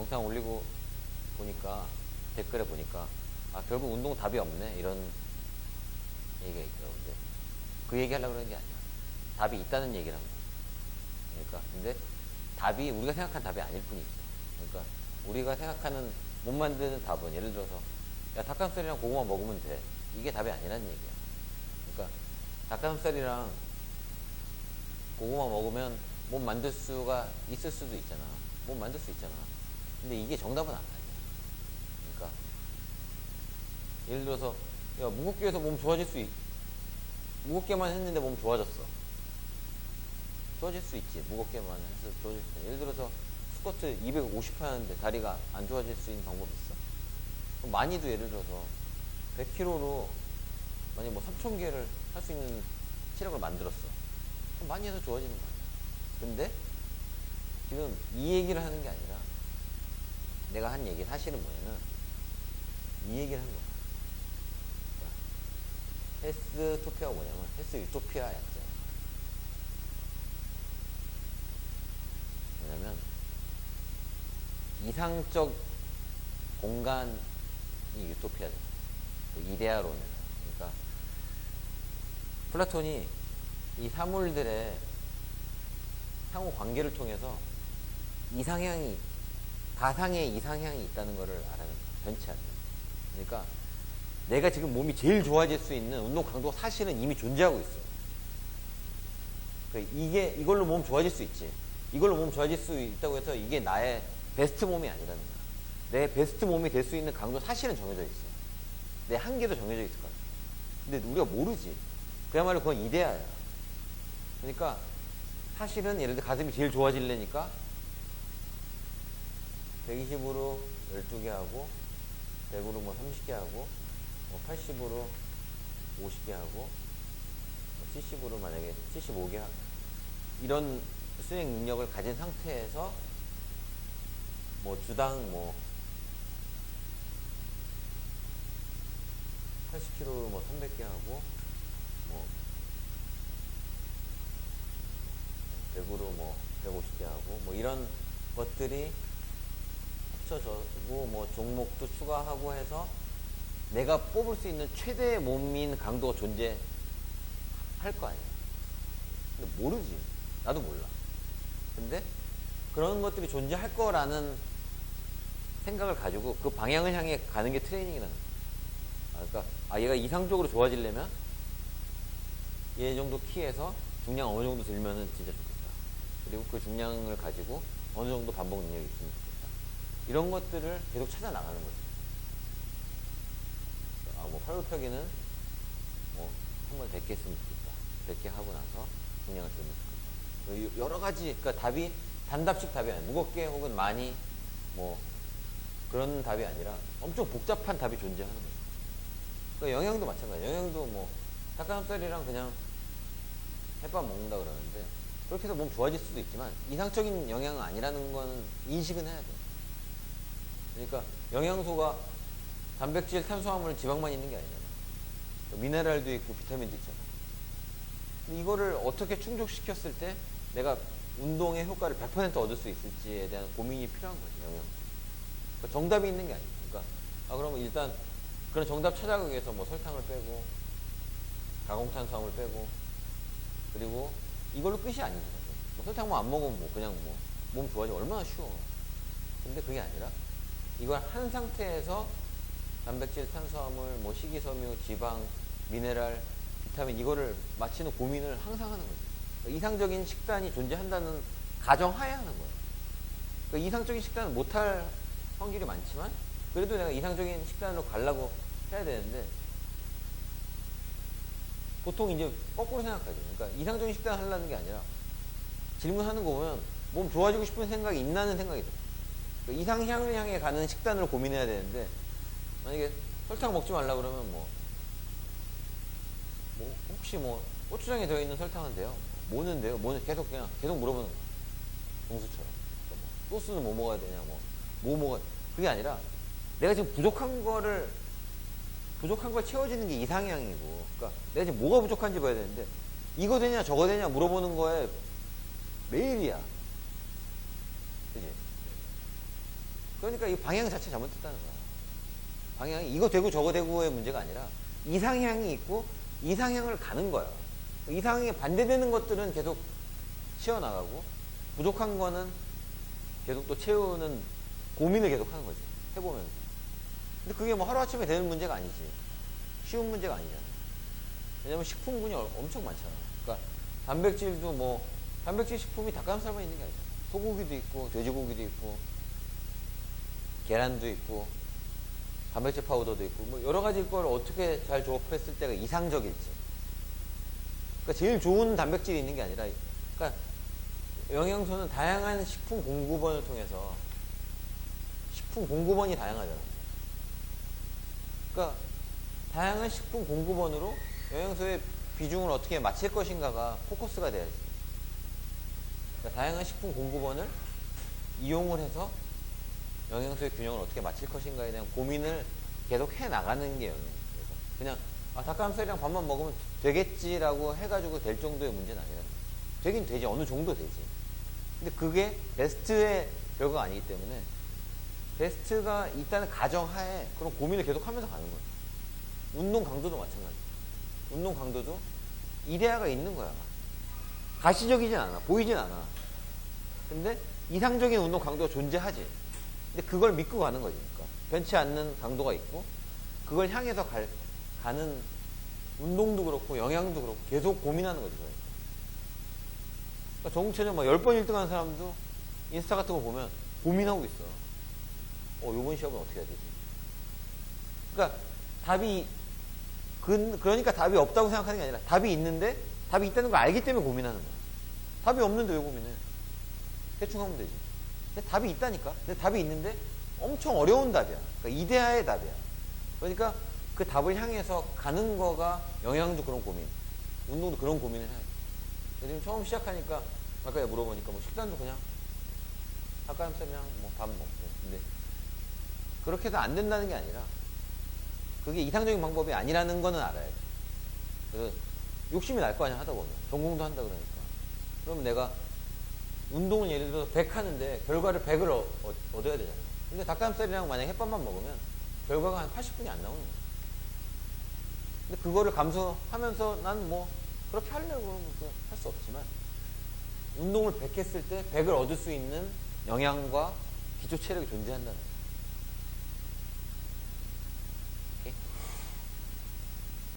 영상 올리고 보니까 댓글에 보니까 결국 운동 답이 없네 이런 얘기가 있더라고요. 근데 그 얘기 하려고 그러는 게 아니야. 답이 있다는 얘기를 합니다. 그러니까 근데 답이 우리가 생각한 답이 아닐 뿐이지. 그러니까 우리가 생각하는 못 만드는 답은 예를 들어서 야 닭가슴살이랑 고구마 먹으면 돼. 이게 답이 아니라는 얘기야. 그러니까 닭가슴살이랑 고구마 먹으면 몸 만들 수가 있을 수도 있잖아. 몸 만들 수 있잖아. 근데 이게 정답은 아니야. 그러니까 예를 들어서 야 무겁게 해서 몸 좋아질 수 무겁게만 했는데 몸 좋아졌어. 좋아질 수 있지. 무겁게만 해서 좋아질 수 있어. 예를 들어서 스쿼트 250 하는데 다리가 안 좋아질 수 있는 방법이 있어? 그럼 많이도 예를 들어서 100kg로 만약 뭐 3000개를 할 수 있는 체력을 만들었어. 그럼 많이 해서 좋아지는 거 아니야. 근데 지금 이 얘기를 하는 게 아니라 내가 한 얘기 사실은 뭐냐면 이 얘기를 한 거야. 헬스 토피아가 뭐냐면 헬스 유토피아 약자야. 뭐냐면 이상적 공간이 유토피아다. 이데아론이다. 그러니까 플라톤이 이 사물들의 상호 관계를 통해서 이상향이 가상의 이상향이 있다는 것을 알아낸 거야. 변치 않는. 그러니까 내가 지금 몸이 제일 좋아질 수 있는 운동 강도가 사실은 이미 존재하고 있어. 그러니까 이걸로 몸 좋아질 수 있지. 이걸로 몸 좋아질 수 있다고 해서 이게 나의 베스트 몸이 아니라는 거야. 내 베스트 몸이 될 수 있는 강도 사실은 정해져 있어. 내 한계도 정해져 있을 거야. 근데 우리가 모르지. 그야말로 그건 이데아야. 그러니까 사실은 예를 들어 가슴이 제일 좋아지려니까 120으로 12개 하고 100으로 뭐 30개 하고 80으로 50개 하고 70으로 만약에 75개 이런 수행 능력을 가진 상태에서 뭐 주당 뭐 80kg로 뭐 300개 하고 뭐 100으로 뭐 150개 하고 뭐 이런 것들이 합쳐져고 뭐 종목도 추가하고 해서 내가 뽑을 수 있는 최대의 몸인 강도가 존재할 거 아니야. 근데 모르지. 나도 몰라. 근데 그런 것들이 존재할 거라는 생각을 가지고 그 방향을 향해 가는 게 트레이닝이라는 거야. 그러니까 얘가 이상적으로 좋아지려면 얘 정도 키에서 중량 어느 정도 들면은 진짜 좋겠다. 그리고 그 중량을 가지고 어느 정도 반복 능력이 있으면 좋겠다. 이런 것들을 계속 찾아 나가는 거지. 뭐 팔굽혀펴기는 뭐 한번 100개 했으면 좋겠다. 100개 하고 나서 중량을 들면 좋겠다. 여러 가지, 그러니까 답이 단답식 답이 아니야. 무겁게 혹은 많이 뭐 그런 답이 아니라 엄청 복잡한 답이 존재하는 거죠. 그러니까 영양도 마찬가지야. 영양도 뭐 닭가슴살이랑 그냥 햇밥 먹는다 그러는데 그렇게 해서 몸 좋아질 수도 있지만 이상적인 영양은 아니라는 거는 인식은 해야 돼. 그러니까 영양소가 단백질, 탄수화물, 지방만 있는 게 아니잖아. 미네랄도 있고 비타민도 있잖아. 근데 이거를 어떻게 충족시켰을 때 내가 운동의 효과를 100% 얻을 수 있을지에 대한 고민이 필요한 거지, 영양. 그러니까 정답이 있는 게 아니야. 그러니까 그러면 일단 그런 정답 찾아가기 위해서 뭐 설탕을 빼고 가공탄수화물 빼고 그리고 이걸로 끝이 아니지. 뭐 설탕만 안 먹으면 뭐 그냥 뭐 몸 좋아지 얼마나 쉬워. 근데 그게 아니라 이걸 한 상태에서 단백질, 탄수화물, 뭐 식이섬유, 지방, 미네랄, 비타민 이거를 맞추는 고민을 항상 하는 거지. 그러니까 이상적인 식단이 존재한다는 가정하에 하는 거야. 그러니까 이상적인 식단을 못할 확률이 많지만 그래도 내가 이상적인 식단으로 가려고 해야 되는데 보통 이제 거꾸로 생각하죠. 그러니까 이상적인 식단을 하려는 게 아니라 질문하는 거 보면 몸 좋아지고 싶은 생각이 있나는 생각이 들어요. 그러니까 이상향을 향해 가는 식단을 고민해야 되는데 만약에 설탕 먹지 말라 그러면 뭐 혹시 뭐 고추장에 들어있는 설탕은 돼요? 뭐는 돼요? 뭐는 계속 물어보는 거야. 동수처럼. 그러니까 뭐 소스는 뭐 먹어야 되냐, 뭐 먹어야 돼. 그게 아니라 내가 지금 부족한 걸 채워지는 게 이상향이고, 그러니까 내가 지금 뭐가 부족한지 봐야 되는데 이거 되냐 저거 되냐 물어보는 거에 매일이야. 그지? 그러니까 이 방향 자체 잘못됐다는 거야. 방향이 이거 되고 저거 되고의 문제가 아니라 이상향이 있고 이상향을 가는 거야. 이상향에 반대되는 것들은 계속 치워나가고 부족한 거는 계속 또 채우는 고민을 계속 하는 거지. 해보면서. 근데 그게 뭐 하루아침에 되는 문제가 아니지. 쉬운 문제가 아니잖아. 왜냐면 식품군이 엄청 많잖아. 그러니까 단백질도 뭐 단백질 식품이 닭가슴살만 있는 게 아니잖아. 소고기도 있고 돼지고기도 있고 계란도 있고 단백질 파우더도 있고 뭐 여러 가지 걸 어떻게 잘 조합했을 때가 이상적일지. 그러니까 제일 좋은 단백질이 있는 게 아니라, 그러니까 영양소는 다양한 식품 공급원을 통해서 식품 공급원이 다양하잖아. 그러니까 다양한 식품 공급원으로 영양소의 비중을 어떻게 맞출 것인가가 포커스가 돼야지. 그러니까 다양한 식품 공급원을 이용을 해서 영양소의 균형을 어떻게 맞출 것인가에 대한 고민을 계속 해 나가는 게 영양이에요. 그냥 닭가슴살이랑 밥만 먹으면 되겠지라고 해가지고 될 정도의 문제는 아니라, 되긴 되지, 어느 정도 되지. 근데 그게 베스트의 결과가 아니기 때문에 베스트가 있다는 가정하에 그런 고민을 계속 하면서 가는 거예요. 운동 강도도 마찬가지예요. 운동 강도도 이데아가 있는 거야. 가시적이진 않아, 보이진 않아. 근데 이상적인 운동 강도가 존재하지. 근데 그걸 믿고 가는 거지. 그러니까 변치 않는 강도가 있고 그걸 향해서 가는 운동도 그렇고 영양도 그렇고 계속 고민하는 거지. 그러니까 정체적 막 10번 1등 하는 사람도 인스타 같은 거 보면 고민하고 있어. 요번 시합은 어떻게 해야 되지? 그러니까 그러니까 답이 없다고 생각하는 게 아니라 답이 있는데 답이 있다는 걸 알기 때문에 고민하는 거야. 답이 없는데 왜 고민해? 대충 하면 되지. 근데 답이 있다니까. 근데 답이 있는데 엄청 어려운 답이야. 그러니까 이데아의 답이야. 그러니까 그 답을 향해서 가는 거가 영양도 그런 고민, 운동도 그런 고민을 해요. 지금 처음 시작하니까 아까 물어보니까 뭐 식단도 그냥 닭가슴살이랑 뭐 밥 먹고. 근데 그렇게 해서 안 된다는 게 아니라 그게 이상적인 방법이 아니라는 거는 알아야지. 그래서 욕심이 날 거 아니야, 하다 보면. 전공도 한다 그러니까. 그러면 내가 운동을 예를 들어서 100 하는데 결과를 100을 얻어야 되잖아. 근데 닭가슴살이랑 만약에 햇밥만 먹으면 결과가 한 80분이 안 나오는 거야. 근데 그거를 감수하면서 난 뭐 그렇게 하려고 할 수 없지만 운동을 100 했을 때 100을 얻을 수 있는 영양과 기초 체력이 존재한다는 거야.